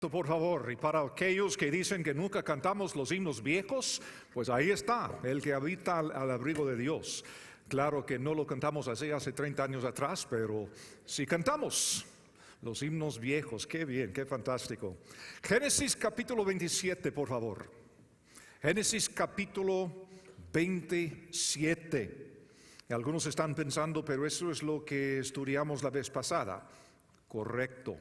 Por favor, y para aquellos que dicen que nunca cantamos los himnos viejos, pues ahí está, el que habita al abrigo de Dios. Claro que no lo cantamos así hace 30 años atrás, pero sí cantamos los himnos viejos. Qué bien, qué fantástico. Génesis capítulo 27, por favor. Génesis capítulo 27. Y algunos están pensando, pero eso es lo que estudiamos la vez pasada. Correcto.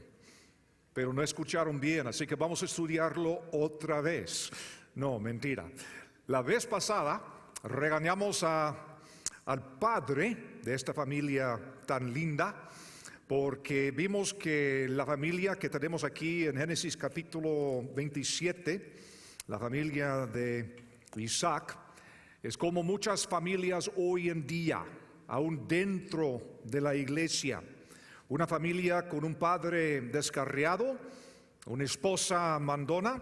Pero no escucharon bien, así que vamos a estudiarlo otra vez. No, mentira. La vez pasada regañamos al padre de esta familia tan linda, porque vimos que la familia que tenemos aquí en Génesis capítulo 27, la familia de Isaac, es como muchas familias hoy en día, aún dentro de la iglesia. Una familia con un padre descarriado, una esposa mandona,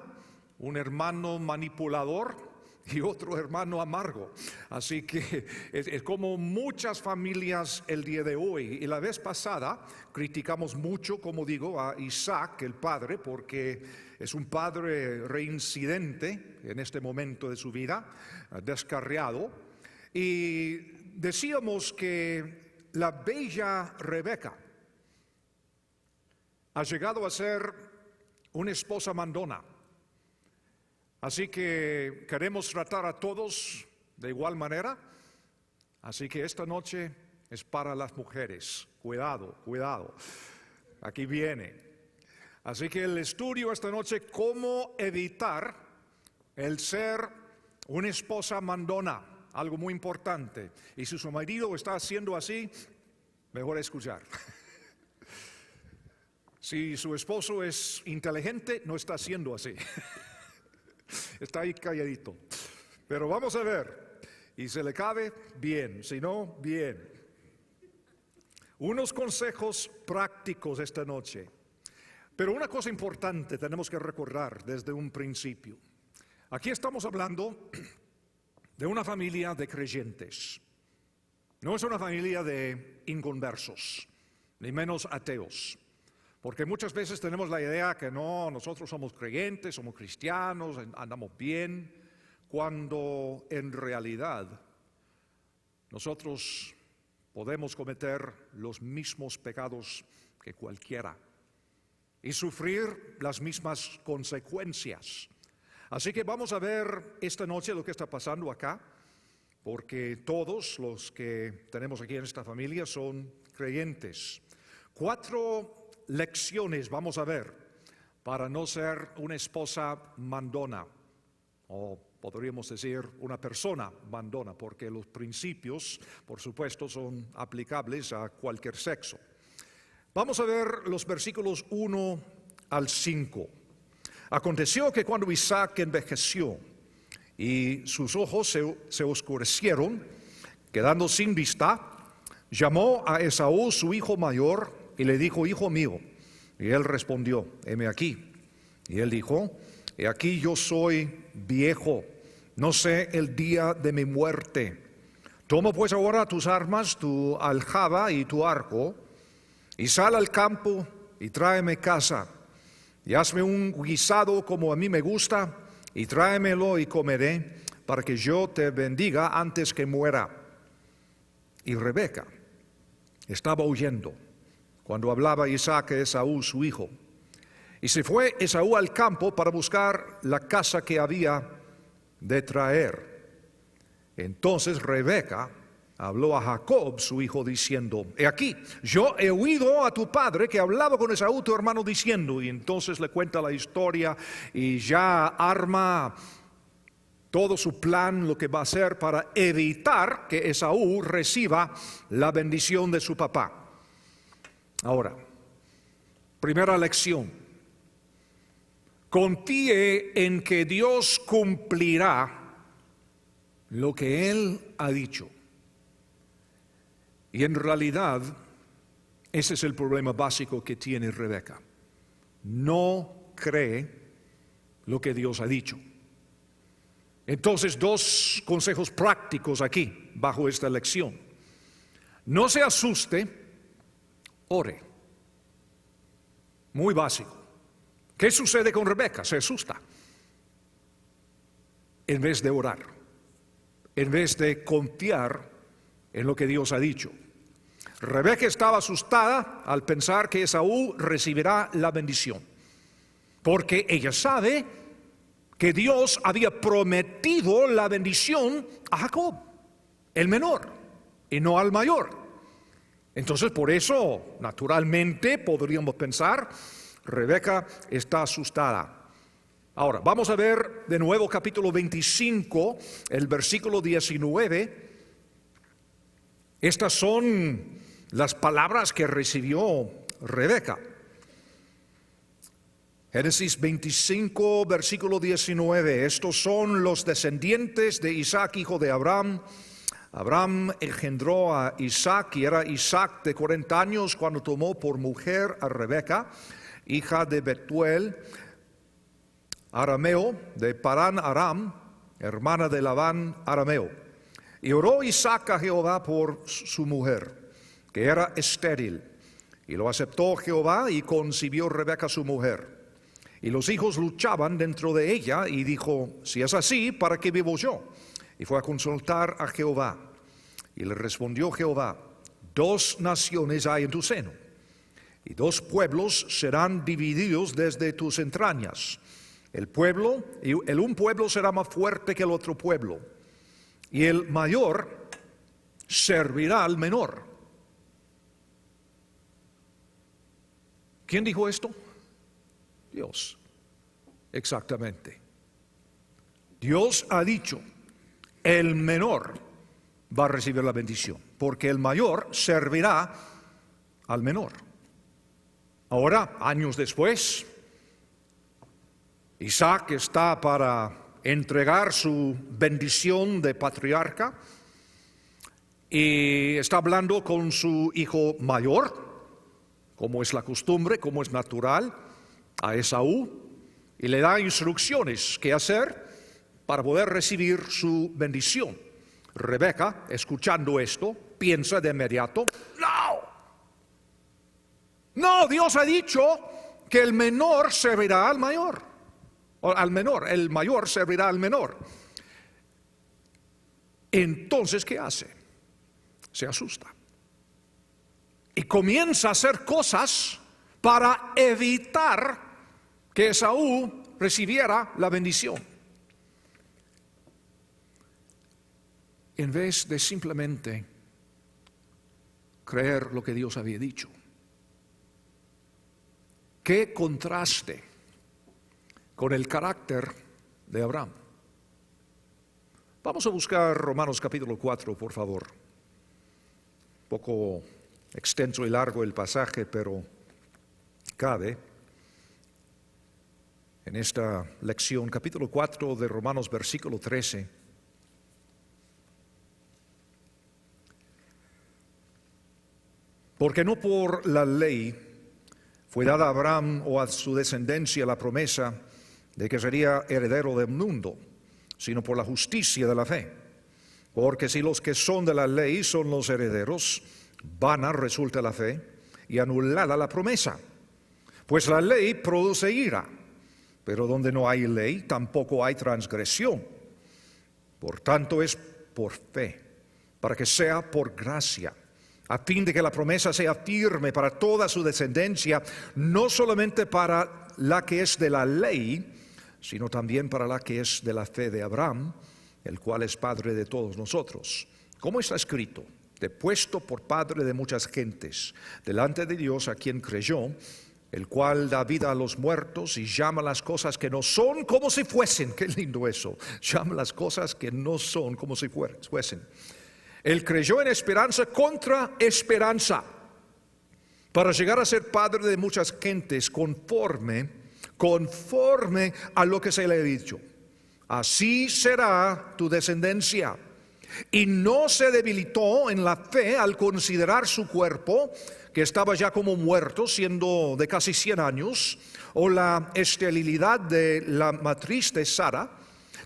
un hermano manipulador y otro hermano amargo. Así que es como muchas familias el día de hoy. Y la vez pasada criticamos mucho, como digo, a Isaac, el padre, porque es un padre reincidente en este momento de su vida, descarriado. Y decíamos que la bella Rebeca ha llegado a ser una esposa mandona. Así que queremos tratar a todos de igual manera. Así que esta noche es para las mujeres. Cuidado, cuidado. Aquí viene. Así que el estudio esta noche, cómo evitar el ser una esposa mandona. Algo muy importante. Y si su marido está haciendo así, mejor escuchar. Si su esposo es inteligente, no está haciendo así. Está ahí calladito. Pero vamos a ver. Y se le cabe, bien. Si no, bien. Unos consejos prácticos esta noche. Pero una cosa importante tenemos que recordar desde un principio. Aquí estamos hablando de una familia de creyentes. No es una familia de inconversos, ni menos ateos. Porque muchas veces tenemos la idea que no, nosotros somos creyentes, somos cristianos, andamos bien, cuando en realidad nosotros podemos cometer los mismos pecados que cualquiera y sufrir las mismas consecuencias. Así que vamos a ver esta noche lo que está pasando acá, porque todos los que tenemos aquí en esta familia son creyentes. 4 lecciones vamos a ver para no ser una esposa mandona, o podríamos decir una persona mandona, porque los principios, por supuesto, son aplicables a cualquier sexo. Vamos a ver los versículos 1 al 5. Aconteció que cuando Isaac envejeció y sus ojos se oscurecieron, quedando sin vista, llamó a Esaú, su hijo mayor, y le dijo: hijo mío. Y él respondió: heme aquí. Y él dijo: he aquí yo soy viejo, no sé el día de mi muerte. Toma pues ahora tus armas, tu aljaba y tu arco, y sal al campo y tráeme caza. Y hazme un guisado como a mí me gusta, y tráemelo y comeré, para que yo te bendiga antes que muera. Y Rebeca estaba huyendo cuando hablaba Isaac a Esaú, su hijo. Y se fue Esaú al campo para buscar la caza que había de traer. Entonces Rebeca habló a Jacob, su hijo, diciendo: he aquí, yo he oído a tu padre que hablaba con Esaú, tu hermano, diciendo. Y entonces le cuenta la historia y ya arma todo su plan, lo que va a hacer para evitar que Esaú reciba la bendición de su papá. Ahora, primera lección: confíe en que Dios cumplirá lo que Él ha dicho. Y en realidad, ese es el problema básico que tiene Rebeca. No cree lo que Dios ha dicho. Entonces, 2 consejos prácticos aquí, bajo esta lección. No se asuste, ore. Muy básico. ¿Qué sucede con Rebeca? Se asusta. En vez de orar, en vez de confiar en lo que Dios ha dicho. Rebeca estaba asustada al pensar que Esaú recibirá la bendición, porque ella sabe que Dios había prometido la bendición a Jacob, el menor, y no al mayor. Entonces, por eso, naturalmente, podríamos pensar, Rebeca está asustada. Ahora, vamos a ver de nuevo capítulo 25, el versículo 19. Estas son las palabras que recibió Rebeca. Génesis 25, versículo 19. Estos son los descendientes de Isaac, hijo de Abraham. Abraham engendró a Isaac, y era Isaac de 40 años cuando tomó por mujer a Rebeca, hija de Betuel, arameo, de Parán Aram, hermana de Labán arameo. Y oró Isaac a Jehová por su mujer, que era estéril. Y lo aceptó Jehová y concibió Rebeca su mujer. Y los hijos luchaban dentro de ella y dijo, si es así, ¿para qué vivo yo? Y fue a consultar a Jehová. Y le respondió Jehová, 2 naciones hay en tu seno, y 2 pueblos serán divididos desde tus entrañas. El un pueblo será más fuerte que el otro pueblo, y el mayor servirá al menor. ¿Quién dijo esto? Dios. Exactamente. Dios ha dicho, el menor va a recibir la bendición, porque el mayor servirá al menor. Ahora, años después, Isaac está para entregar su bendición de patriarca y está hablando con su hijo mayor, como es la costumbre, como es natural, a Esaú, y le da instrucciones qué hacer para poder recibir su bendición. Rebeca, escuchando esto, piensa de inmediato, no, Dios ha dicho que el menor servirá al mayor, o al menor, el mayor servirá al menor. Entonces, ¿qué hace? Se asusta y comienza a hacer cosas para evitar que Esaú recibiera la bendición, en vez de simplemente creer lo que Dios había dicho. Qué contraste con el carácter de Abraham. Vamos a buscar Romanos capítulo 4, por favor. Un poco extenso y largo el pasaje, pero cabe en esta lección. Capítulo 4 de Romanos, versículo 13. Porque no por la ley fue dada a Abraham o a su descendencia la promesa de que sería heredero del mundo, sino por la justicia de la fe. Porque si los que son de la ley son los herederos, vana resulta la fe y anulada la promesa. Pues la ley produce ira, pero donde no hay ley tampoco hay transgresión. Por tanto es por fe, para que sea por gracia, a fin de que la promesa sea firme para toda su descendencia, no solamente para la que es de la ley, sino también para la que es de la fe de Abraham, el cual es padre de todos nosotros. ¿Cómo está escrito? Te puesto por padre de muchas gentes, delante de Dios a quien creyó, el cual da vida a los muertos y llama las cosas que no son como si fuesen. Qué lindo eso. Llama las cosas que no son como si fuesen. Él creyó en esperanza contra esperanza, para llegar a ser padre de muchas gentes conforme a lo que se le ha dicho. Así será tu descendencia. Y no se debilitó en la fe al considerar su cuerpo, que estaba ya como muerto, siendo de casi 100 años, o la esterilidad de la matriz de Sara.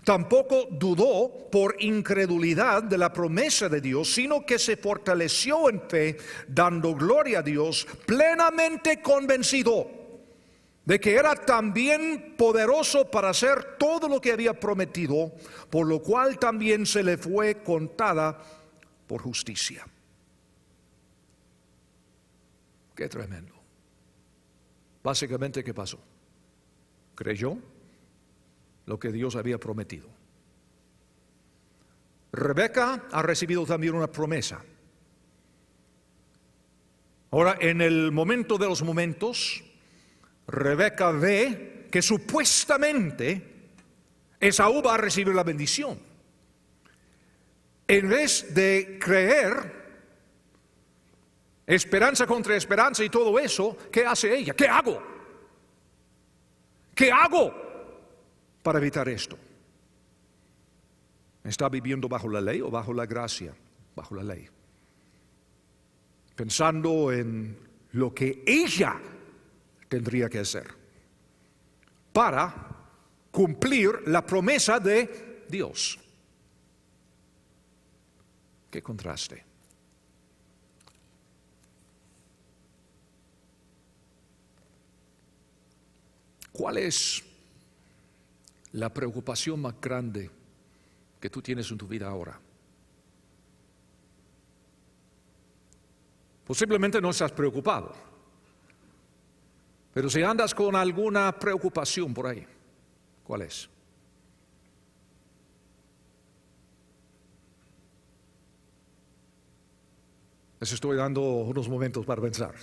Tampoco dudó por incredulidad de la promesa de Dios, sino que se fortaleció en fe, dando gloria a Dios, plenamente convencido de que era también poderoso para hacer todo lo que había prometido, por lo cual también se le fue contada por justicia. Qué tremendo. Básicamente, ¿qué pasó? Creyó lo que Dios había prometido. Rebeca ha recibido también una promesa. Ahora, en el momento de los momentos, Rebeca ve que supuestamente Esaú va a recibir la bendición. En vez de creer, esperanza contra esperanza y todo eso, ¿qué hace ella? ¿Qué hago? ¿Qué hago para evitar esto? ¿Está viviendo bajo la ley o bajo la gracia? Bajo la ley. Pensando en lo que ella tendría que hacer para cumplir la promesa de Dios. Qué contraste. ¿Cuál es la preocupación más grande que tú tienes en tu vida ahora? Posiblemente no estás preocupado, pero si andas con alguna preocupación por ahí, ¿cuál es? Les estoy dando unos momentos para pensar,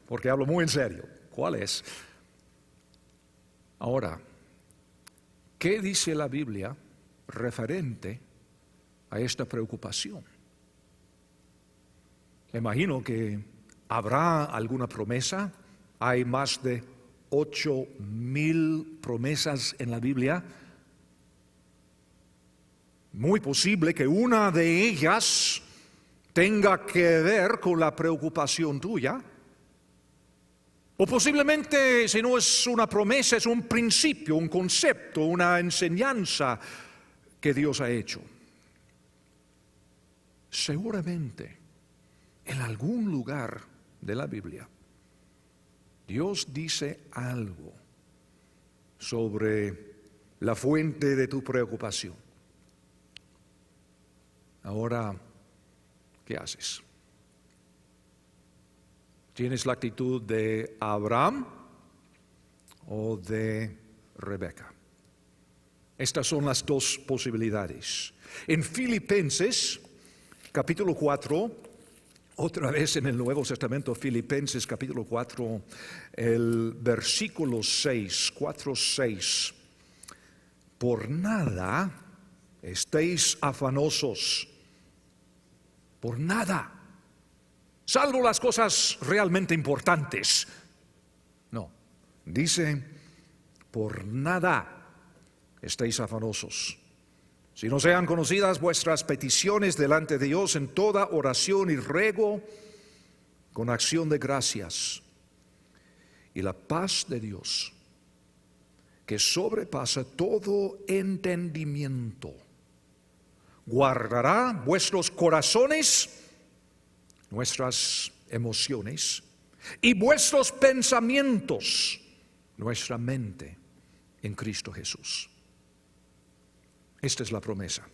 porque hablo muy en serio. ¿Cuál es? Ahora, ¿qué dice la Biblia referente a esta preocupación? Me imagino que habrá alguna promesa. Hay más de 8,000 promesas en la Biblia. Muy posible que una de ellas tenga que ver con la preocupación tuya. O posiblemente, si no es una promesa, es un principio, un concepto, una enseñanza que Dios ha hecho. Seguramente, en algún lugar de la Biblia, Dios dice algo sobre la fuente de tu preocupación. Ahora, ¿qué haces? ¿Tienes la actitud de Abraham o de Rebeca? Estas son las dos posibilidades. En Filipenses, capítulo 4, otra vez en el Nuevo Testamento, Filipenses capítulo 4, el versículo 6, 4:6. Por nada estéis afanosos, por nada, salvo las cosas realmente importantes. No, dice, por nada estéis afanosos, si no sean conocidas vuestras peticiones delante de Dios en toda oración y ruego con acción de gracias. Y la paz de Dios, que sobrepasa todo entendimiento, guardará vuestros corazones, nuestras emociones y vuestros pensamientos, nuestra mente en Cristo Jesús. Esta es la promesa.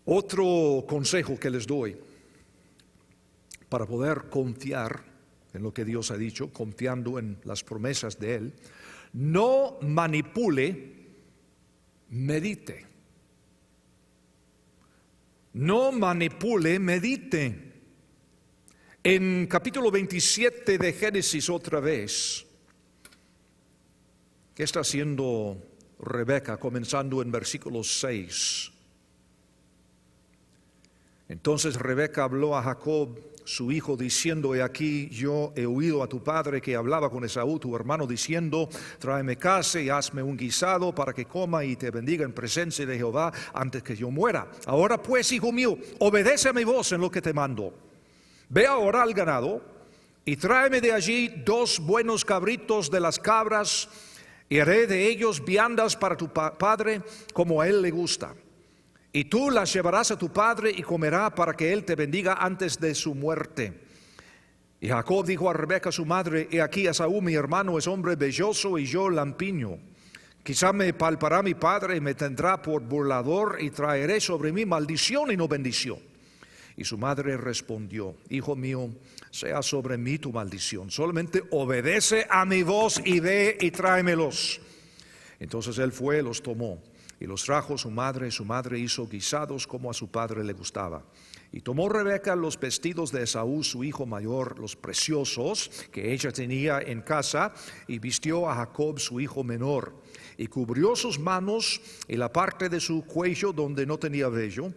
Otro consejo que les doy para poder confiar en lo que Dios ha dicho, confiando en las promesas de Él, no manipule, medite. No manipule, medite. En capítulo 27 de Génesis otra vez, ¿qué está haciendo Rebeca? Comenzando en versículo 6. Entonces Rebeca habló a Jacob, su hijo, diciendo: He aquí, yo he oído a tu padre que hablaba con Esaú, tu hermano, diciendo: tráeme caza y hazme un guisado para que coma y te bendiga en presencia de Jehová antes que yo muera. Ahora pues, hijo mío, obedece a mi voz en lo que te mando. Ve ahora al ganado y tráeme de allí 2 buenos cabritos de las cabras, y haré de ellos viandas para tu padre como a él le gusta. Y tú las llevarás a tu padre y comerá para que él te bendiga antes de su muerte. Y Jacob dijo a Rebeca su madre: he aquí Esaú mi hermano es hombre velloso y yo lampiño. Quizá me palpará mi padre y me tendrá por burlador y traeré sobre mí maldición y no bendición. Y su madre respondió: hijo mío, sea sobre mí tu maldición, solamente obedece a mi voz y ve y tráemelos. Entonces él fue, los tomó y los trajo a su madre. Su madre hizo guisados como a su padre le gustaba. Y tomó Rebeca los vestidos de Esaú, su hijo mayor, los preciosos que ella tenía en casa, y vistió a Jacob, su hijo menor, y cubrió sus manos y la parte de su cuello donde no tenía vello,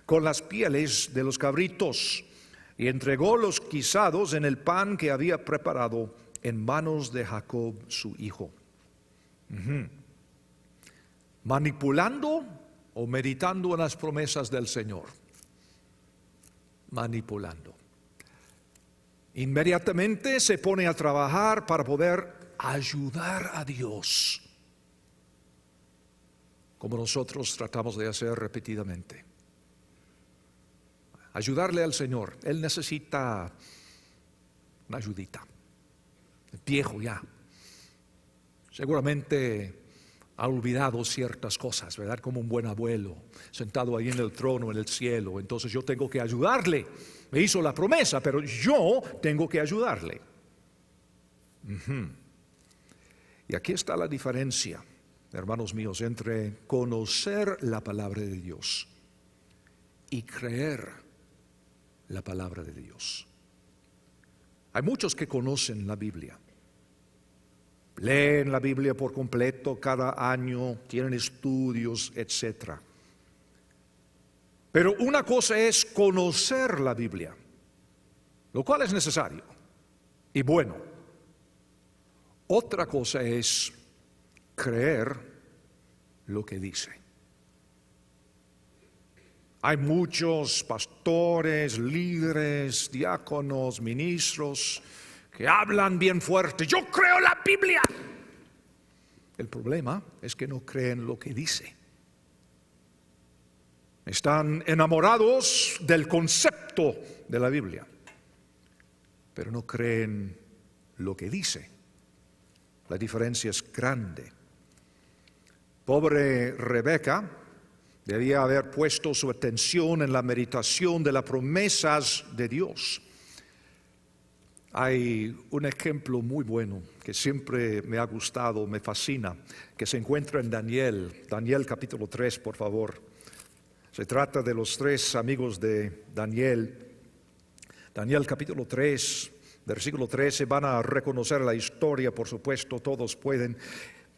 con las pieles de los cabritos, y entregó los guisados en el pan que había preparado en manos de Jacob, su hijo. Manipulando o meditando en las promesas del Señor. Manipulando. Inmediatamente se pone a trabajar para poder ayudar a Dios, como nosotros tratamos de hacer repetidamente. Ayudarle al Señor. Él necesita una ayudita. Es viejo ya. Seguramente ha olvidado ciertas cosas, ¿verdad? Como un buen abuelo, sentado ahí en el trono, en el cielo. Entonces yo tengo que ayudarle. Me hizo la promesa, pero yo tengo que ayudarle. Y aquí está la diferencia, hermanos míos, entre conocer la palabra de Dios y creer la palabra de Dios. Hay muchos que conocen la Biblia. Leen la Biblia por completo cada año, tienen estudios, etc. Pero una cosa es conocer la Biblia, lo cual es necesario y bueno. Otra cosa es creer lo que dice. Hay muchos pastores, líderes, diáconos, ministros que hablan bien fuerte: yo creo la Biblia. El problema es que no creen lo que dice. Están enamorados del concepto de la Biblia, pero no creen lo que dice. La diferencia es grande. Pobre Rebeca debía haber puesto su atención en la meditación de las promesas de Dios. Hay un ejemplo muy bueno que siempre me ha gustado, me fascina, que se encuentra en Daniel capítulo 3, por favor. Se trata de los tres amigos de Daniel. Daniel capítulo 3, versículo 13, van a reconocer la historia, por supuesto, todos pueden.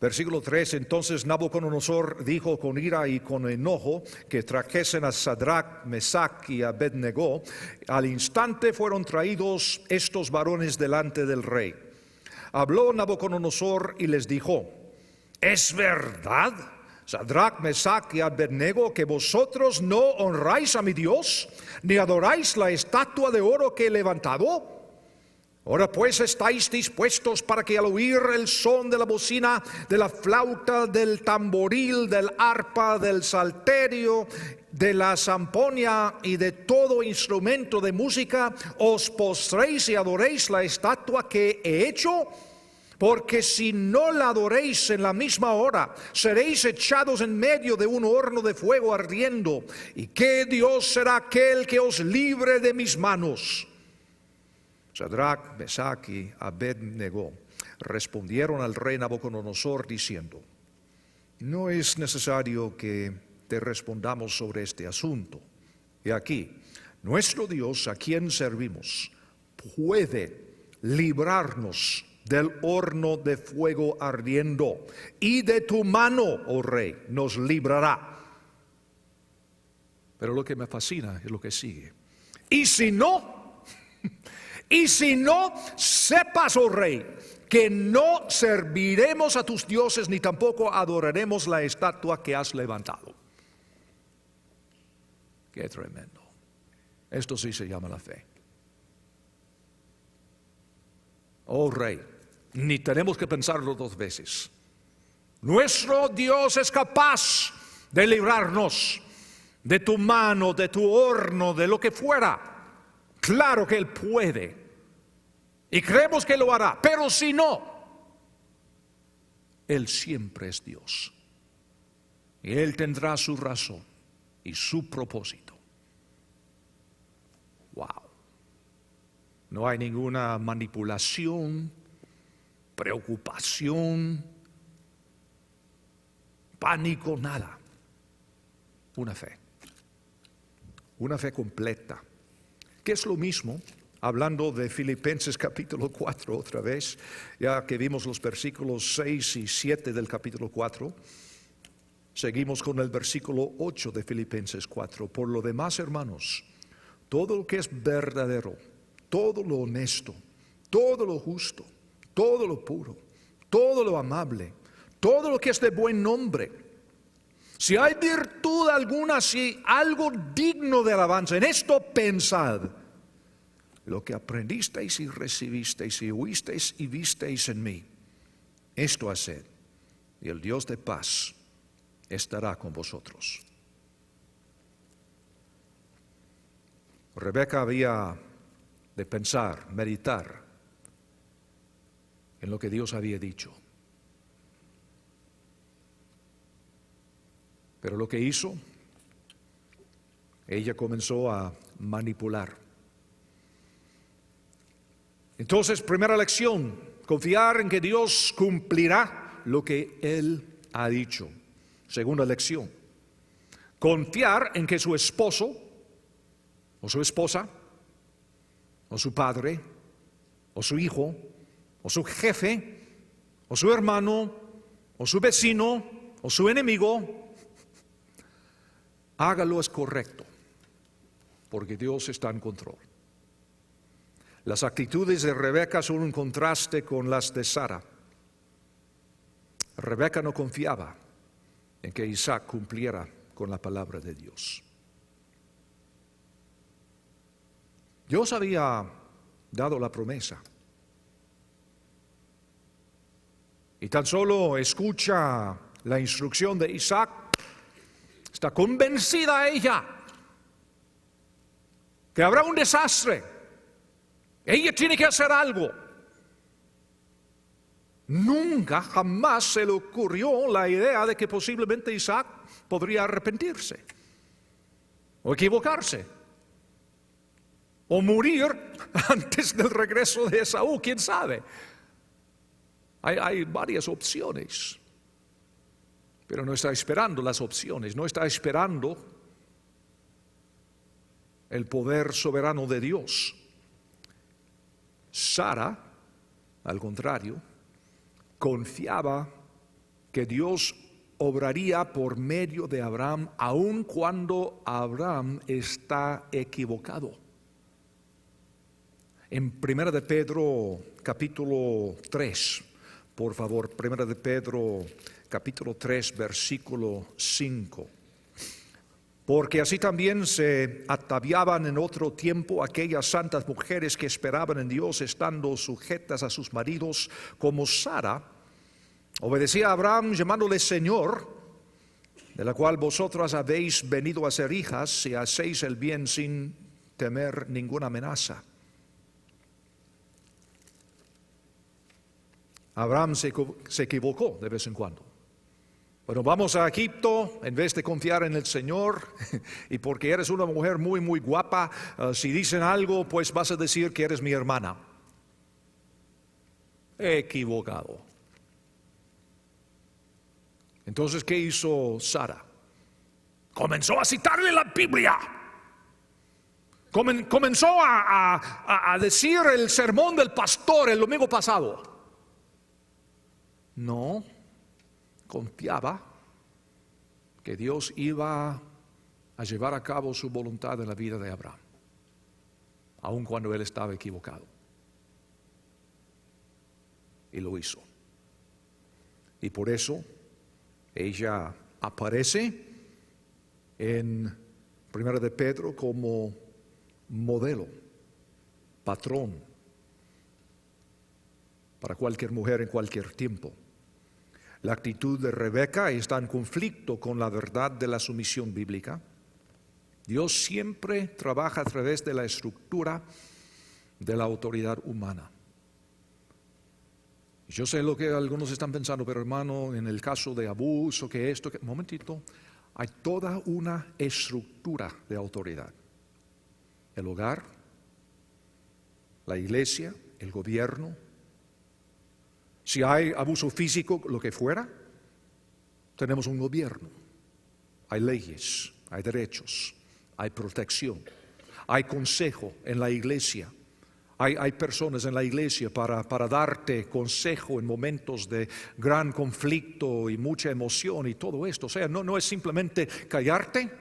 Versículo 3, entonces Nabucodonosor dijo con ira y con enojo que trajesen a Sadrach, Mesach y Abednego. Al instante fueron traídos estos varones delante del rey. Habló Nabucodonosor y les dijo: ¿es verdad, Sadrach, Mesach y Abednego, que vosotros no honráis a mi Dios, ni adoráis la estatua de oro que he levantado? Ahora pues estáis dispuestos para que al oír el son de la bocina, de la flauta, del tamboril, del arpa, del salterio, de la zampoña y de todo instrumento de música, os postréis y adoréis la estatua que he hecho? Porque si no la adoréis en la misma hora, seréis echados en medio de un horno de fuego ardiendo. ¿Y qué Dios será aquel que os libre de mis manos? Sadrach, Mesach y Abednego respondieron al rey Nabucodonosor diciendo: no es necesario que te respondamos sobre este asunto. He aquí, nuestro Dios, a quien servimos, puede librarnos del horno de fuego ardiendo, y de tu mano, oh rey, nos librará. Pero lo que me fascina es lo que sigue. Y si no, sepas, oh rey, que no serviremos a tus dioses, ni tampoco adoraremos la estatua que has levantado. Qué tremendo. Esto sí se llama la fe. Oh rey, ni tenemos que pensarlo dos veces. Nuestro Dios es capaz de librarnos de tu mano, de tu horno, de lo que fuera. Claro que Él puede. Y creemos que lo hará. Pero si no, Él siempre es Dios. Y Él tendrá su razón y su propósito. Wow. No hay ninguna manipulación, preocupación, pánico, nada. Una fe completa, que es lo mismo, hablando de Filipenses capítulo 4 otra vez, ya que vimos los versículos 6 y 7 del capítulo 4, seguimos con el versículo 8 de Filipenses 4. Por lo demás, hermanos, todo lo que es verdadero, todo lo honesto, todo lo justo, todo lo puro, todo lo amable, todo lo que es de buen nombre, si hay virtud alguna, si algo digno de alabanza, en esto pensad. Lo que aprendisteis y recibisteis y oísteis y visteis en mí, esto haced, y el Dios de paz estará con vosotros. Rebeca había de pensar, meditar en lo que Dios había dicho. Pero lo que hizo, ella comenzó a manipular. Entonces, primera lección, confiar en que Dios cumplirá lo que Él ha dicho. Segunda lección, confiar en que su esposo, o su esposa, o su padre, o su hijo, o su jefe, o su hermano, o su vecino, o su enemigo, hágalo es correcto, porque Dios está en control. Las actitudes de Rebeca son un contraste con las de Sara. Rebeca no confiaba en que Isaac cumpliera con la palabra de Dios. Dios había dado la promesa. Y tan solo escucha la instrucción de Isaac, está convencida ella que habrá un desastre. Ella tiene que hacer algo. Nunca, jamás se le ocurrió la idea de que posiblemente Isaac podría arrepentirse, o equivocarse, o morir antes del regreso de Esaú, quién sabe. Hay varias opciones, pero no está esperando las opciones, no está esperando el poder soberano de Dios. Sara, al contrario, confiaba que Dios obraría por medio de Abraham, aun cuando Abraham está equivocado. En 1 de Pedro capítulo 3, por favor, 1 de Pedro capítulo 3, versículo 5. Porque así también se ataviaban en otro tiempo aquellas santas mujeres que esperaban en Dios, estando sujetas a sus maridos, como Sara obedecía a Abraham llamándole Señor, de la cual vosotras habéis venido a ser hijas, si hacéis el bien sin temer ninguna amenaza. Abraham se equivocó de vez en cuando. Bueno, vamos a Egipto en vez de confiar en el Señor, y porque eres una mujer muy, muy guapa, si dicen algo, pues vas a decir que eres mi hermana. Equivocado. Entonces, ¿qué hizo Sara? Comenzó a citarle la Biblia. Comenzó a decir el sermón del pastor el domingo pasado. No, confiaba que Dios iba a llevar a cabo su voluntad en la vida de Abraham, aun cuando él estaba equivocado. Y lo hizo. Y por eso ella aparece en 1 de Pedro como modelo, patrón para cualquier mujer en cualquier tiempo. La actitud de Rebeca está en conflicto con la verdad de la sumisión bíblica. Dios siempre trabaja a través de la estructura de la autoridad humana. Yo sé lo que algunos están pensando, pero hermano, en el caso de abuso, que esto, que... Momentito, hay toda una estructura de autoridad. El hogar, la iglesia, el gobierno. Si hay abuso físico, lo que fuera, tenemos un gobierno. Hay leyes, hay derechos, hay protección, hay consejo en la iglesia. Hay personas en la iglesia para darte consejo en momentos de gran conflicto y mucha emoción y todo esto. O sea, no es simplemente callarte.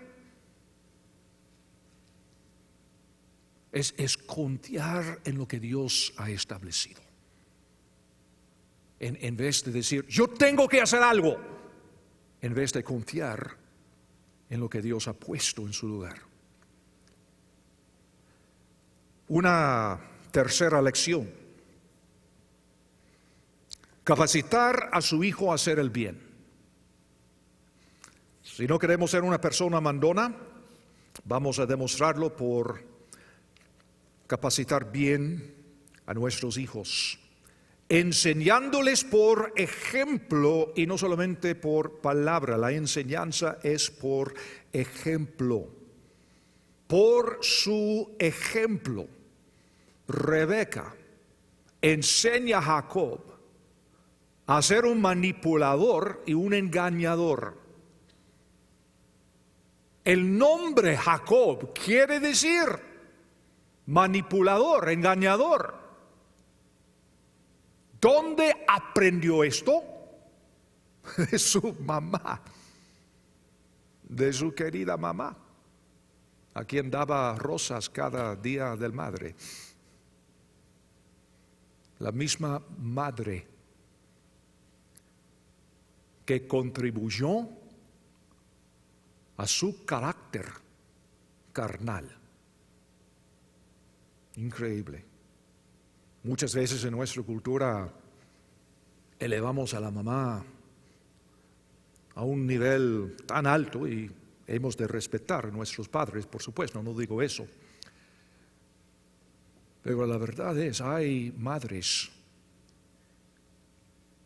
Es confiar en lo que Dios ha establecido. En vez de decir, yo tengo que hacer algo. En vez de confiar en lo que Dios ha puesto en su lugar. Una tercera lección: capacitar a su hijo a hacer el bien. Si no queremos ser una persona mandona, vamos a demostrarlo por capacitar bien a nuestros hijos, enseñándoles por ejemplo y no solamente por palabra. La enseñanza es por ejemplo. Por su ejemplo, Rebeca enseña a Jacob a ser un manipulador y un engañador. El nombre Jacob quiere decir manipulador, engañador. ¿Dónde aprendió esto? De su mamá, de su querida mamá, a quien daba rosas cada día del madre. La misma madre que contribuyó a su carácter carnal. Increíble. Muchas veces en nuestra cultura elevamos a la mamá a un nivel tan alto y hemos de respetar a nuestros padres, por supuesto, no digo eso. Pero la verdad es, hay madres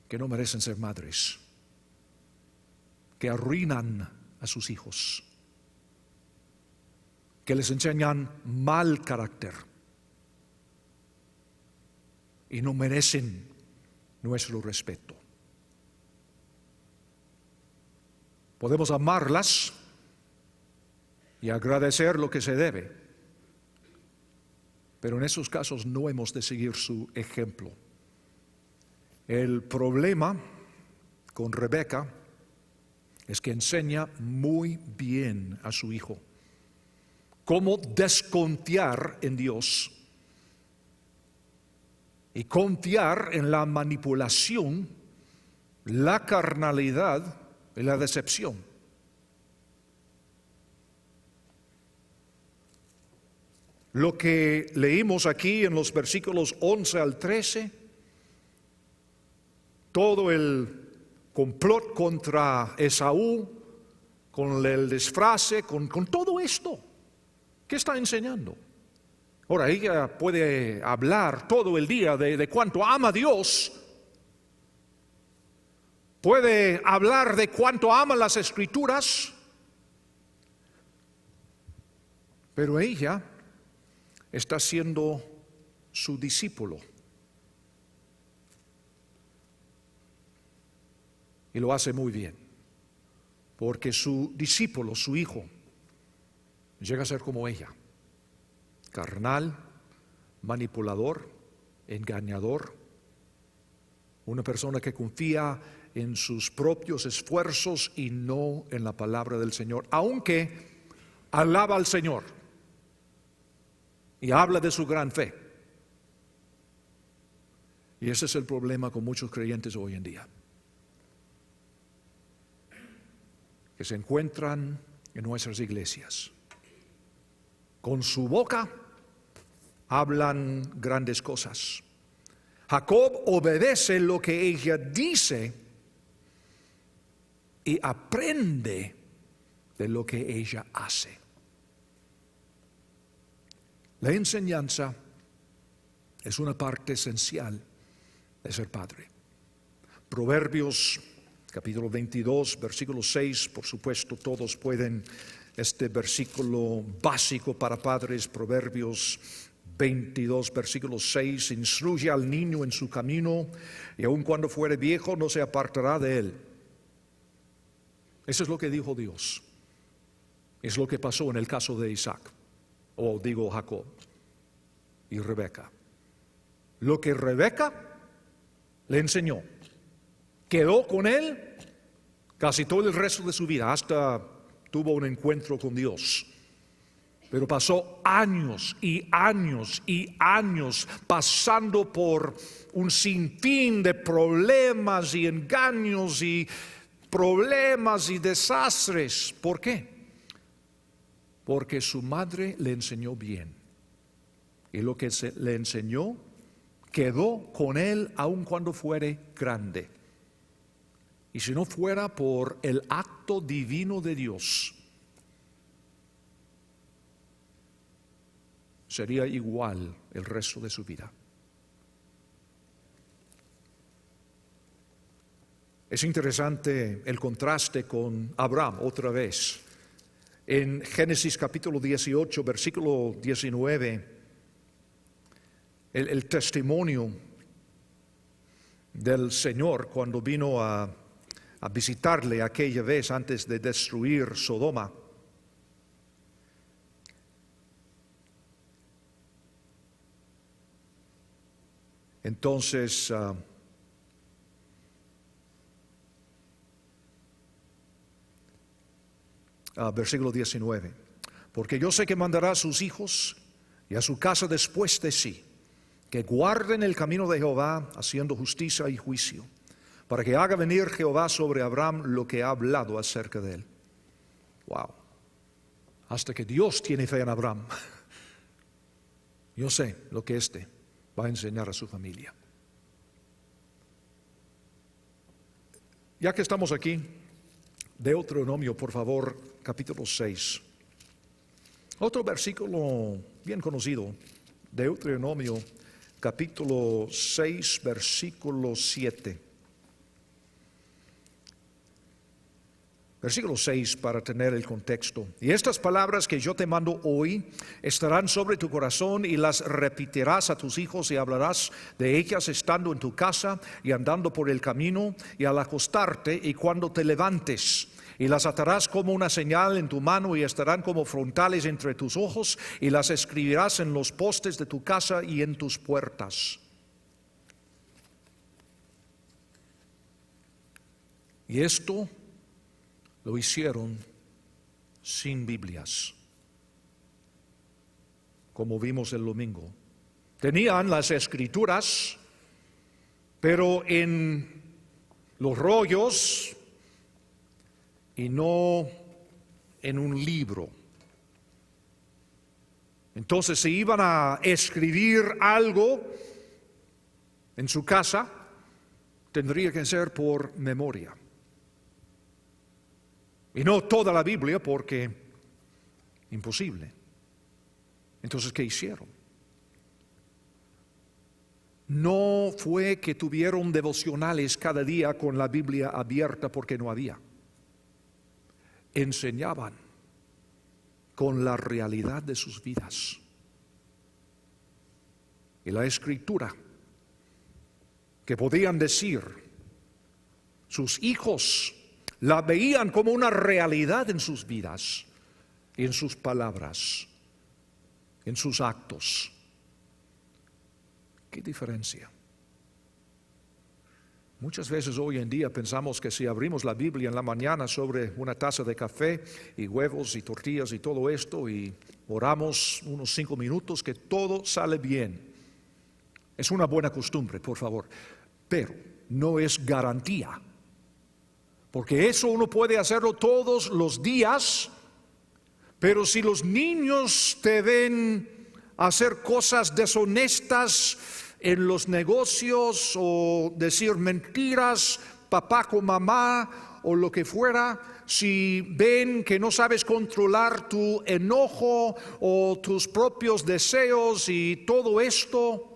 que no merecen ser madres, que arruinan a sus hijos, que les enseñan mal carácter y no merecen nuestro respeto. Podemos amarlas y agradecer lo que se debe, pero en esos casos no hemos de seguir su ejemplo. El problema con Rebeca es que enseña muy bien a su hijo cómo desconfiar en Dios y confiar en la manipulación, la carnalidad y la decepción. Lo que leímos aquí en los versículos 11 al 13, todo el complot contra Esaú, con el disfrace, con todo esto, ¿qué está enseñando? Ahora, ella puede hablar todo el día de cuánto ama a Dios, puede hablar de cuánto ama las Escrituras, pero ella está siendo su discípulo. Y lo hace muy bien, porque su discípulo, su hijo, llega a ser como ella, carnal, manipulador, engañador, una persona que confía en sus propios esfuerzos y no en la palabra del Señor, aunque alaba al Señor y habla de su gran fe. Y ese es el problema con muchos creyentes hoy en día, que se encuentran en nuestras iglesias. Con su boca hablan grandes cosas. Jacob obedece lo que ella dice y aprende de lo que ella hace. La enseñanza es una parte esencial de ser padre. Proverbios capítulo 22, versículo 6, por supuesto todos pueden este versículo básico para padres, Proverbios 22, versículo 6, instruye al niño en su camino y aun cuando fuere viejo no se apartará de él. Eso es lo que dijo Dios. Es lo que pasó en el caso de Isaac, o digo Jacob y Rebeca. Lo que Rebeca le enseñó, quedó con él casi todo el resto de su vida, hasta tuvo un encuentro con Dios. Pero pasó años y años y años pasando por un sinfín de problemas y engaños y problemas y desastres. ¿Por qué? Porque su madre le enseñó bien. Y lo que le enseñó quedó con él aun cuando fuere grande. Y si no fuera por el acto divino de Dios, sería igual el resto de su vida. Es interesante el contraste con Abraham otra vez. En Génesis capítulo 18, versículo 19, el testimonio del Señor cuando vino a visitarle aquella vez antes de destruir Sodoma. Entonces, versículo 19, porque yo sé que mandará a sus hijos y a su casa después de sí, que guarden el camino de Jehová, haciendo justicia y juicio, para que haga venir Jehová sobre Abraham lo que ha hablado acerca de él. Wow. Hasta que Dios tiene fe en Abraham. Yo sé lo que va a enseñar a su familia. Ya que estamos aquí, Deuteronomio, por favor, capítulo 6. Otro versículo bien conocido, Deuteronomio, capítulo 6, versículo 7. Versículo 6 para tener el contexto. Y estas palabras que yo te mando hoy estarán sobre tu corazón y las repetirás a tus hijos y hablarás de ellas estando en tu casa y andando por el camino y al acostarte y cuando te levantes. Y las atarás como una señal en tu mano y estarán como frontales entre tus ojos y las escribirás en los postes de tu casa y en tus puertas. Y esto lo hicieron sin Biblias, como vimos el domingo. Tenían las escrituras, pero en los rollos y no en un libro. Entonces, si iban a escribir algo en su casa, tendría que ser por memoria. Y no toda la Biblia, porque imposible. Entonces, ¿qué hicieron? No fue que tuvieron devocionales cada día con la Biblia abierta porque no había. Enseñaban con la realidad de sus vidas. Y la escritura que podían decir sus hijos la veían como una realidad en sus vidas, en sus palabras, en sus actos. ¿Qué diferencia? Muchas veces hoy en día pensamos que si abrimos la Biblia en la mañana sobre una taza de café y huevos y tortillas y todo esto y oramos unos 5 minutos, que todo sale bien. Es una buena costumbre, por favor, pero no es garantía. Porque eso uno puede hacerlo todos los días, pero si los niños te ven hacer cosas deshonestas en los negocios o decir mentiras, papá con mamá o lo que fuera, si ven que no sabes controlar tu enojo o tus propios deseos y todo esto,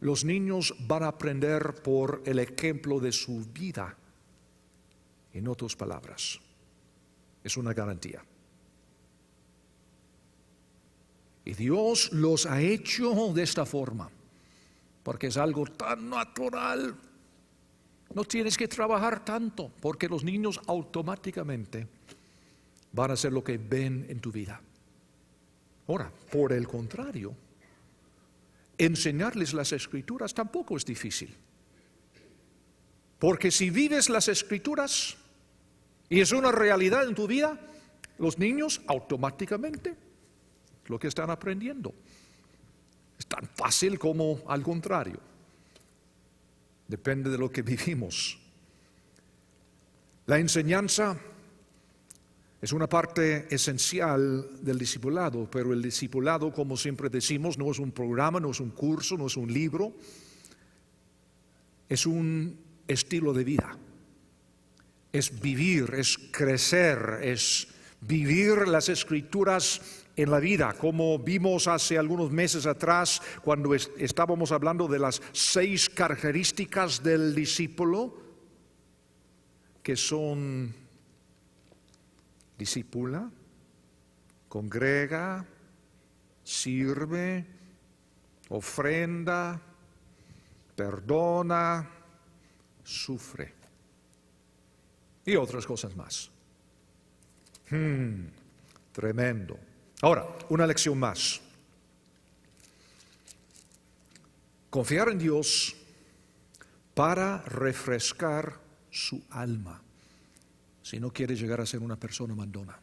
los niños van a aprender por el ejemplo de su vida. En otras palabras, es una garantía. Y Dios los ha hecho de esta forma, porque es algo tan natural. No tienes que trabajar tanto, porque los niños automáticamente van a hacer lo que ven en tu vida. Ahora, por el contrario, enseñarles las Escrituras tampoco es difícil. Porque si vives las Escrituras y es una realidad en tu vida, los niños automáticamente lo que están aprendiendo. Es tan fácil como al contrario. Depende de lo que vivimos. La enseñanza es una parte esencial del discipulado, pero el discipulado, como siempre decimos, no es un programa, no es un curso, no es un libro, es un estilo de vida. Es vivir, es crecer, es vivir las Escrituras en la vida, como vimos hace algunos meses atrás cuando estábamos hablando de las 6 características del discípulo, que son: discípula, congrega, sirve, ofrenda, perdona, sufre y otras cosas más. Tremendo. Ahora, una lección más. Confiar en Dios para refrescar su alma, si no quiere llegar a ser una persona mandona.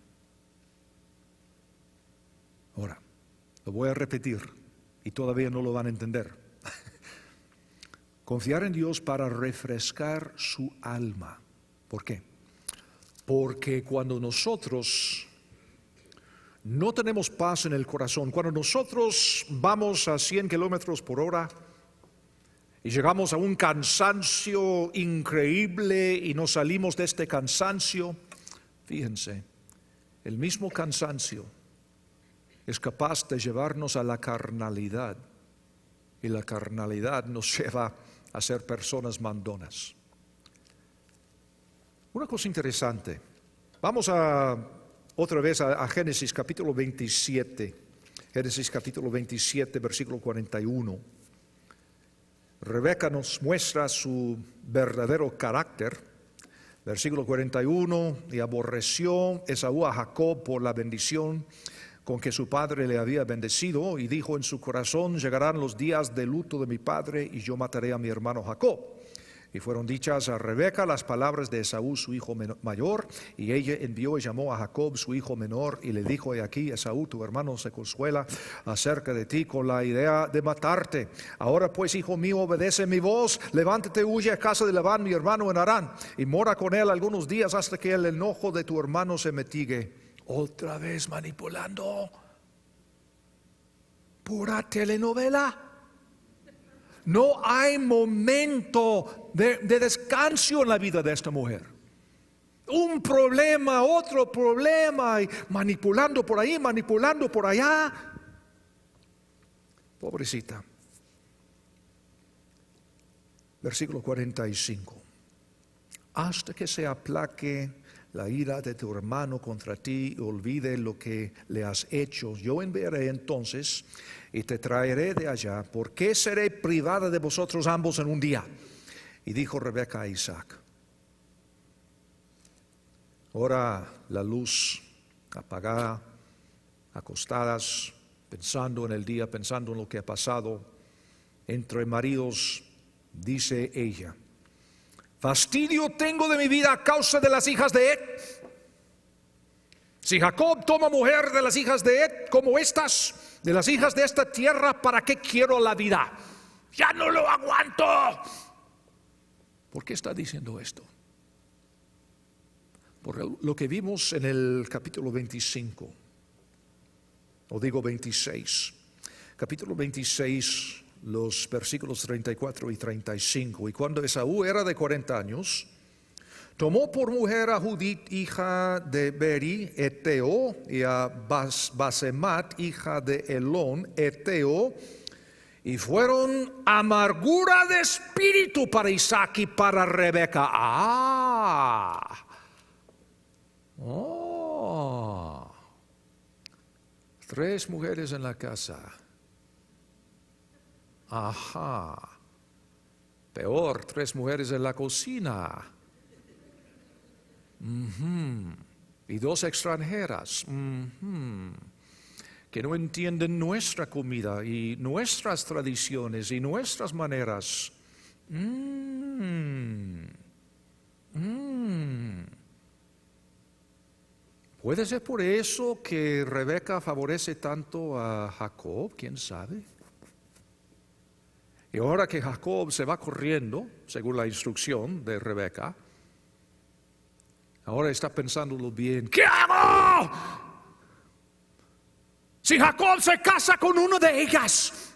Ahora, lo voy a repetir y todavía no lo van a entender. Confiar en Dios para refrescar su alma. ¿Por qué? Porque cuando nosotros no tenemos paz en el corazón, cuando nosotros vamos a 100 kilómetros por hora y llegamos a un cansancio increíble y nos salimos de este cansancio, fíjense, el mismo cansancio es capaz de llevarnos a la carnalidad, y la carnalidad nos lleva a ser personas mandonas. Una cosa interesante, vamos otra vez a Génesis capítulo 27, Génesis capítulo 27, versículo 41. Rebeca nos muestra su verdadero carácter. Versículo 41, y aborreció Esaú a Jacob por la bendición con que su padre le había bendecido, y dijo en su corazón: llegarán los días de luto de mi padre, y yo mataré a mi hermano Jacob. Y fueron dichas a Rebeca las palabras de Esaú su hijo mayor, y ella envió y llamó a Jacob su hijo menor, y le dijo: he aquí, Esaú tu hermano se consuela acerca de ti con la idea de matarte. Ahora pues, hijo mío, obedece mi voz, levántate, huye a casa de Labán mi hermano en Harán, y mora con él algunos días hasta que el enojo de tu hermano se mitigue. Otra vez manipulando. Pura telenovela. No hay momento de descanso en la vida de esta mujer. Un problema, otro problema, y manipulando por ahí, manipulando por allá. Pobrecita. Versículo 45. Hasta que se aplaque la ira de tu hermano contra ti y olvide lo que le has hecho, yo enviaré entonces y te traeré de allá. ¿Por qué seré privada de vosotros ambos en un día? Y dijo Rebeca a Isaac. Ahora la luz apagada, acostadas, pensando en el día, pensando en lo que ha pasado entre maridos, dice ella: fastidio tengo de mi vida a causa de las hijas de Ed. Si Jacob toma mujer de las hijas de Ed como estas, de las hijas de esta tierra, ¿para qué quiero la vida? Ya no lo aguanto. ¿Por qué está diciendo esto? Por lo que vimos en el capítulo 25, o digo 26, capítulo 26, los versículos 34 y 35. Y cuando Esaú era de 40 años, tomó por mujer a Judit, hija de Beri, Eteo, y a Basemat, hija de Elón, Eteo, Y fueron amargura de espíritu para Isaac y para Rebeca. Tres mujeres en la casa. Ajá. Peor, tres mujeres en la cocina. Y dos extranjeras. Que no entienden nuestra comida y nuestras tradiciones y nuestras maneras. ¿Puede ser por eso que Rebeca favorece tanto a Jacob? ¿Quién sabe? Y ahora que Jacob se va corriendo, según la instrucción de Rebeca, ahora está pensándolo bien. ¿Qué hago? Si Jacob se casa con una de ellas,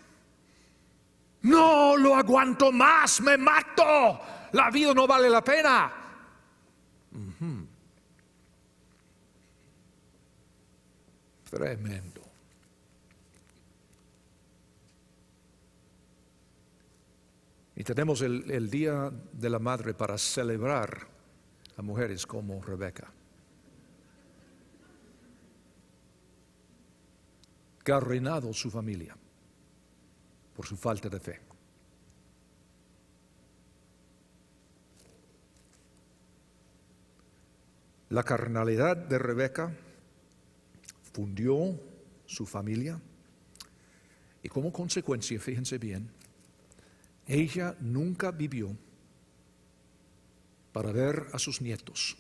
no lo aguanto más, me mato. La vida no vale la pena. Tremendo. Y tenemos el Día de la Madre para celebrar a mujeres como Rebeca, que ha arruinado su familia por su falta de fe. La carnalidad de Rebeca fundió su familia y como consecuencia, fíjense bien, ella nunca vivió para ver a sus nietos.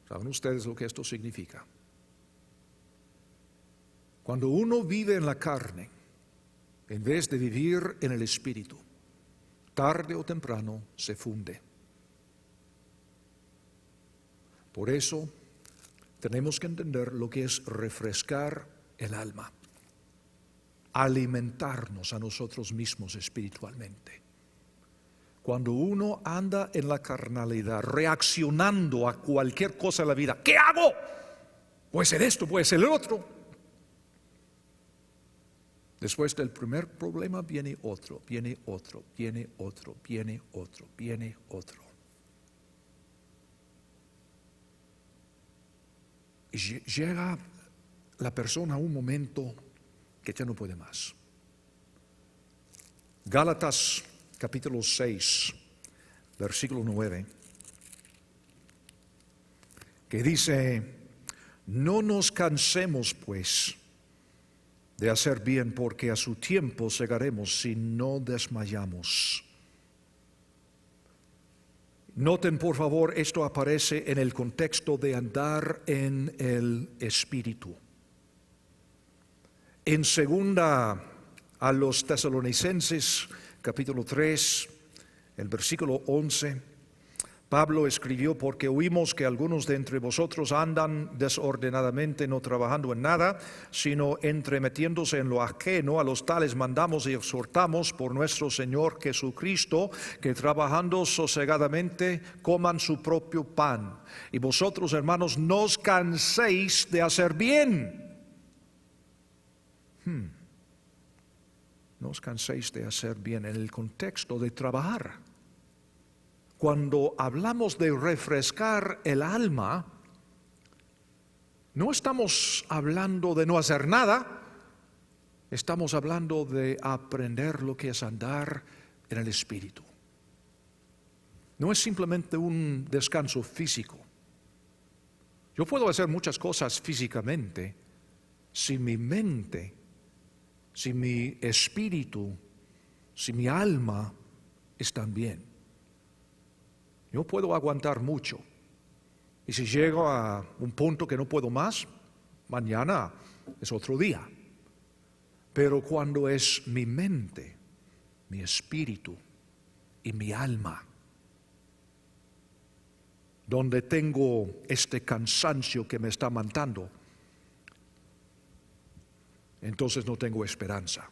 ¿Saben ustedes lo que esto significa? Cuando uno vive en la carne, en vez de vivir en el espíritu, tarde o temprano se funde. Por eso tenemos que entender lo que es refrescar el alma, alimentarnos a nosotros mismos espiritualmente. Cuando uno anda en la carnalidad, reaccionando a cualquier cosa en la vida, ¿qué hago? Puede ser esto, puede ser el otro. Después del primer problema viene otro, viene otro, viene otro, viene otro, viene otro. Y llega la persona a un momento que ya no puede más. Gálatas capítulo 6, versículo 9, que dice: no nos cansemos pues de hacer bien, porque a su tiempo segaremos si no desmayamos. Noten por favor, esto aparece en el contexto de andar en el Espíritu. En segunda a los Tesalonicenses, capítulo 3, el versículo 11, Pablo escribió: porque oímos que algunos de entre vosotros andan desordenadamente, no trabajando en nada, sino entremetiéndose en lo ajeno. A los tales mandamos y exhortamos por nuestro Señor Jesucristo, que trabajando sosegadamente coman su propio pan. Y vosotros, hermanos, no os canséis de hacer bien. No os canséis de hacer bien en el contexto de trabajar. Cuando hablamos de refrescar el alma, no estamos hablando de no hacer nada, estamos hablando de aprender lo que es andar en el Espíritu. No es simplemente un descanso físico. Yo puedo hacer muchas cosas físicamente si mi mente, si mi espíritu, si mi alma están bien. Yo puedo aguantar mucho. Y si llego a un punto que no puedo más, mañana es otro día. Pero cuando es mi mente, mi espíritu y mi alma, donde tengo este cansancio que me está matando, entonces no tengo esperanza.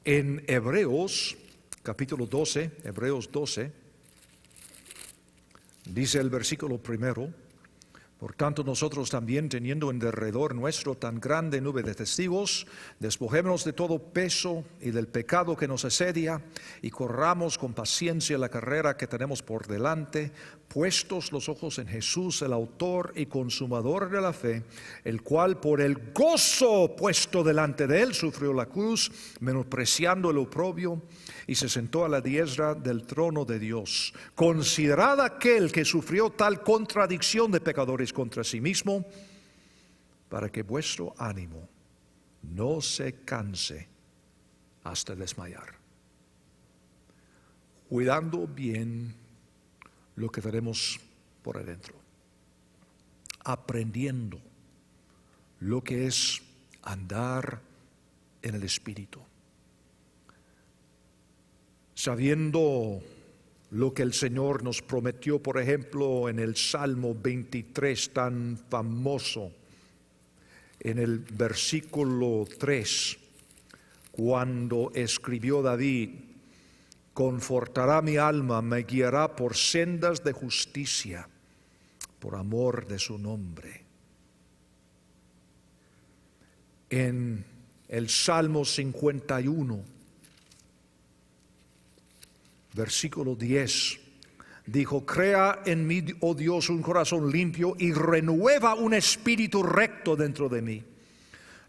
En Hebreos capítulo 12, Hebreos 12, dice el versículo primero: Por tanto, nosotros también, teniendo en derredor nuestro tan grande nube de testigos, despojémonos de todo peso y del pecado que nos asedia, y corramos con paciencia la carrera que tenemos por delante, puestos los ojos en Jesús, el autor y consumador de la fe, el cual por el gozo puesto delante de él sufrió la cruz, menospreciando el oprobio, y se sentó a la diestra del trono de Dios. Considerad aquel que sufrió tal contradicción de pecadores contra sí mismo, para que vuestro ánimo no se canse hasta desmayar. Cuidando bien lo que tenemos por adentro, aprendiendo lo que es andar en el Espíritu, sabiendo lo que el Señor nos prometió, por ejemplo, en el Salmo 23 tan famoso, en el versículo 3, cuando escribió David: confortará mi alma, me guiará por sendas de justicia, por amor de su nombre. En el Salmo 51, versículo 10, dijo: crea en mí, oh Dios, un corazón limpio y renueva un espíritu recto dentro de mí.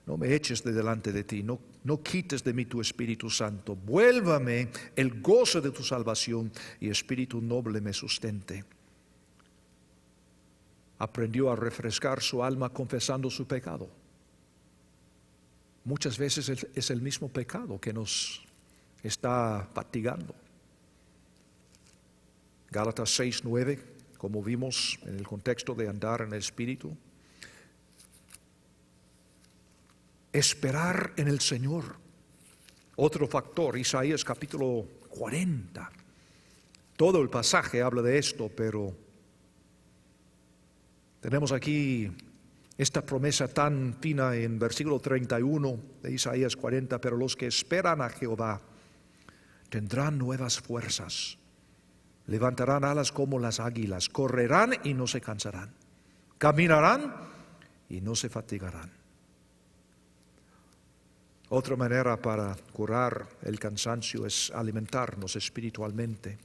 No me eches de delante de ti, no quites de mí tu Espíritu Santo. Vuélvame el gozo de tu salvación y espíritu noble me sustente. Aprendió a refrescar su alma confesando su pecado. Muchas veces es el mismo pecado que nos está fatigando. Gálatas 6:9, como vimos en el contexto de andar en el Espíritu. Esperar en el Señor. Otro factor, Isaías capítulo 40. Todo el pasaje habla de esto, pero tenemos aquí esta promesa tan fina en versículo 31 de Isaías 40. Pero los que esperan a Jehová tendrán nuevas fuerzas. Levantarán alas como las águilas, correrán y no se cansarán, caminarán y no se fatigarán. Otra manera para curar el cansancio es alimentarnos espiritualmente.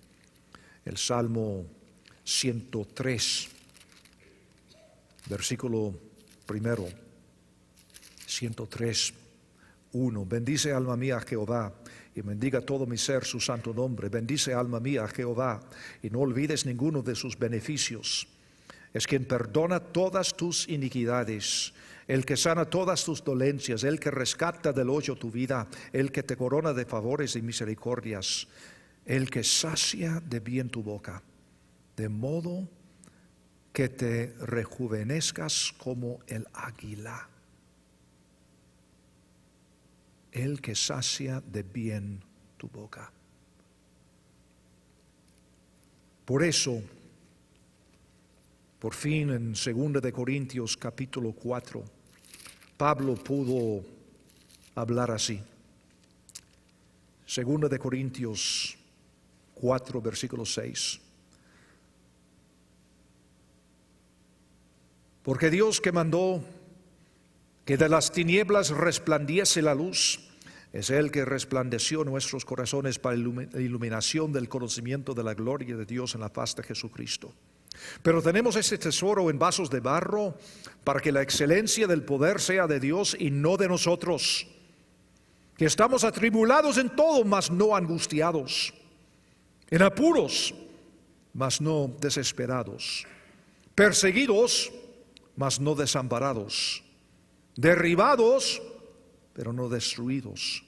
El Salmo 103, versículo 1, 103, 1. Bendice alma mía a Jehová, y bendiga todo mi ser su santo nombre. Bendice alma mía a Jehová, y no olvides ninguno de sus beneficios. Es quien perdona todas tus iniquidades, el que sana todas tus dolencias, el que rescata del hoyo tu vida, el que te corona de favores y misericordias, el que sacia de bien tu boca, de modo que te rejuvenezcas como el águila. El que sacia de bien tu boca. Por eso, por fin en 2 de Corintios capítulo 4, Pablo pudo hablar así. 2 de Corintios 4, versículo 6. Porque Dios, que mandó que de las tinieblas resplandeciese la luz, es Él que resplandeció nuestros corazones para la iluminación del conocimiento de la gloria de Dios en la faz de Jesucristo. Pero tenemos este tesoro en vasos de barro, para que la excelencia del poder sea de Dios y no de nosotros, que estamos atribulados en todo, mas no angustiados, en apuros, mas no desesperados, perseguidos, mas no desamparados, derribados, pero no destruidos,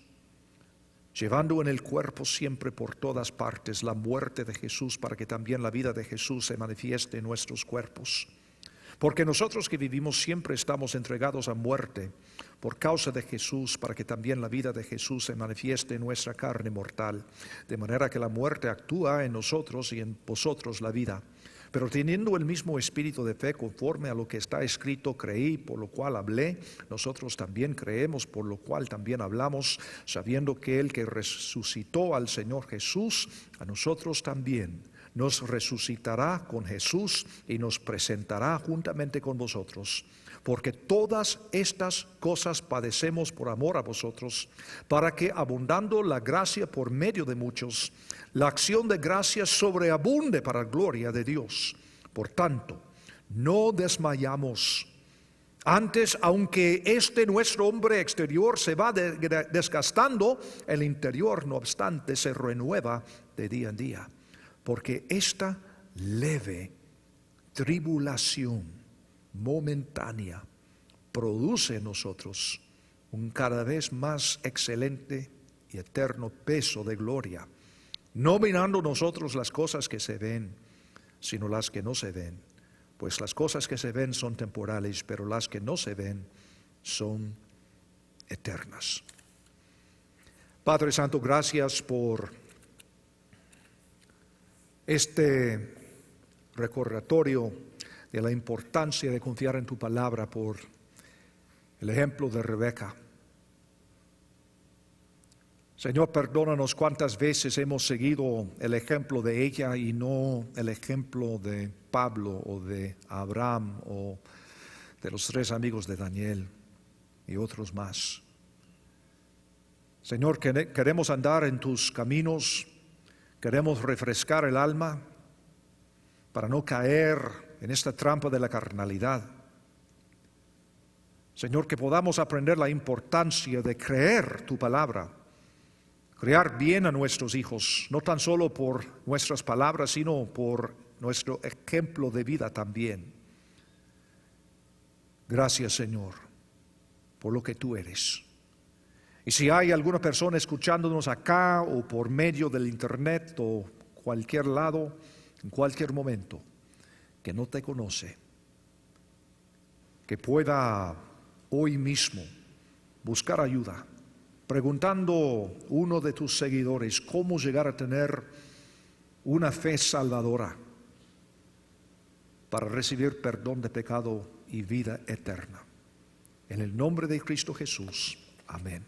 llevando en el cuerpo siempre por todas partes la muerte de Jesús, para que también la vida de Jesús se manifieste en nuestros cuerpos. Porque nosotros que vivimos siempre estamos entregados a muerte por causa de Jesús, para que también la vida de Jesús se manifieste en nuestra carne mortal, de manera que la muerte actúa en nosotros y en vosotros la vida. Pero teniendo el mismo espíritu de fe, conforme a lo que está escrito: creí, por lo cual hablé. Nosotros también creemos, por lo cual también hablamos, sabiendo que el que resucitó al Señor Jesús, a nosotros también nos resucitará con Jesús y nos presentará juntamente con vosotros. Porque todas estas cosas padecemos por amor a vosotros, para que, abundando la gracia por medio de muchos, la acción de gracia sobreabunde para la gloria de Dios. Por tanto, no desmayamos. Antes, aunque nuestro hombre exterior se va desgastando, el interior, no obstante, se renueva de día en día. Porque esta leve tribulación momentánea produce en nosotros un cada vez más excelente y eterno peso de gloria, no mirando nosotros las cosas que se ven, sino las que no se ven, pues las cosas que se ven son temporales, pero las que no se ven son eternas. Padre Santo, gracias por este recordatorio de la importancia de confiar en tu palabra, por el ejemplo de Rebeca. Señor, perdónanos cuántas veces hemos seguido el ejemplo de ella y no el ejemplo de Pablo o de Abraham o de los 3 amigos de Daniel y otros más. Señor, queremos andar en tus caminos, queremos refrescar el alma para no caer en esta trampa de la carnalidad. Señor, que podamos aprender la importancia de creer tu palabra, criar bien a nuestros hijos, no tan solo por nuestras palabras, sino por nuestro ejemplo de vida también. Gracias, Señor, por lo que tú eres. Y si hay alguna persona escuchándonos acá o por medio del internet o cualquier lado, en cualquier momento, que no te conoce, que pueda hoy mismo buscar ayuda, preguntando uno de tus seguidores cómo llegar a tener una fe salvadora para recibir perdón de pecado y vida eterna. En el nombre de Cristo Jesús. Amén.